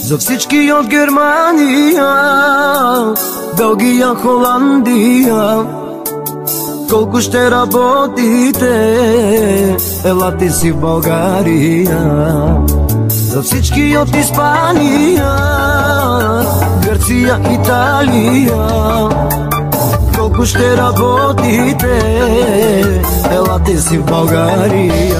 За всички от Германия, Белгия, Холандия, колко ще работите, елате си в България. За всички от Испания, Гърция, Италия, колко ще работите, елате си в България.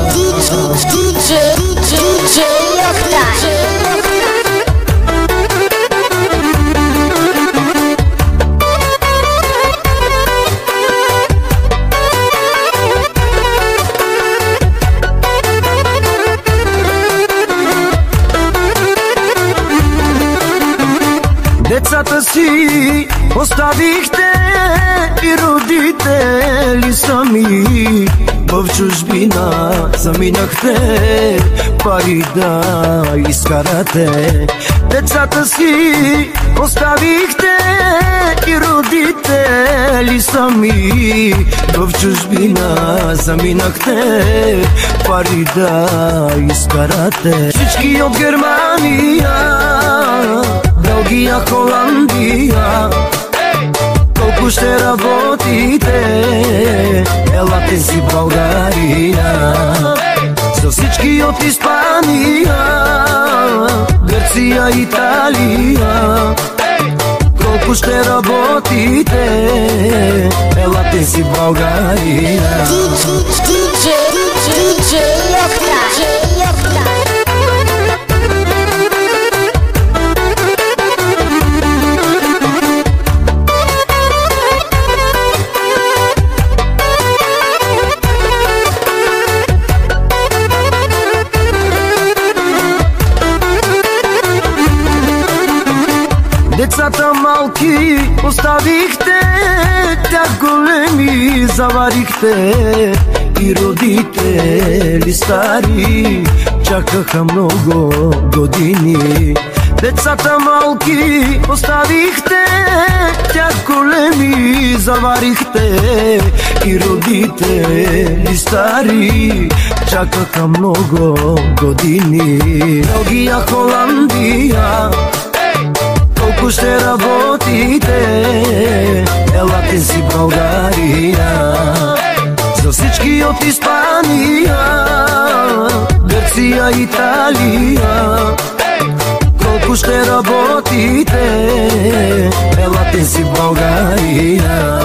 Децата си оставихте и родители сами, в чужбина заминахте пари да изкарате. Децата си оставихте и родители сами, в чужбина заминахте пари да изкарате. Всички от Германия, Белгия, Холандия, колко ще работите, елате си в България. За всички от Испания, Гърция, Италия, колко ще работите, елате си в България. Децата малки оставихте, тях големи заварихте, и родители стари чакаха много години. Децата малки оставихте, тях големи заварихте, и родители стари чакаха много години. Белгия, Холандия, колко ще работите, елате си в България. За всички от Испания, Гърция, Италия, колко ще работите, елате си в България.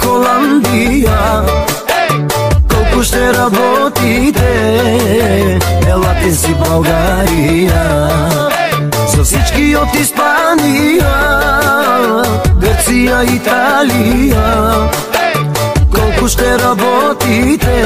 Холандия, колко ще работите, елате си в България. За всички от Испания, Гърция, Италия, колко ще работите,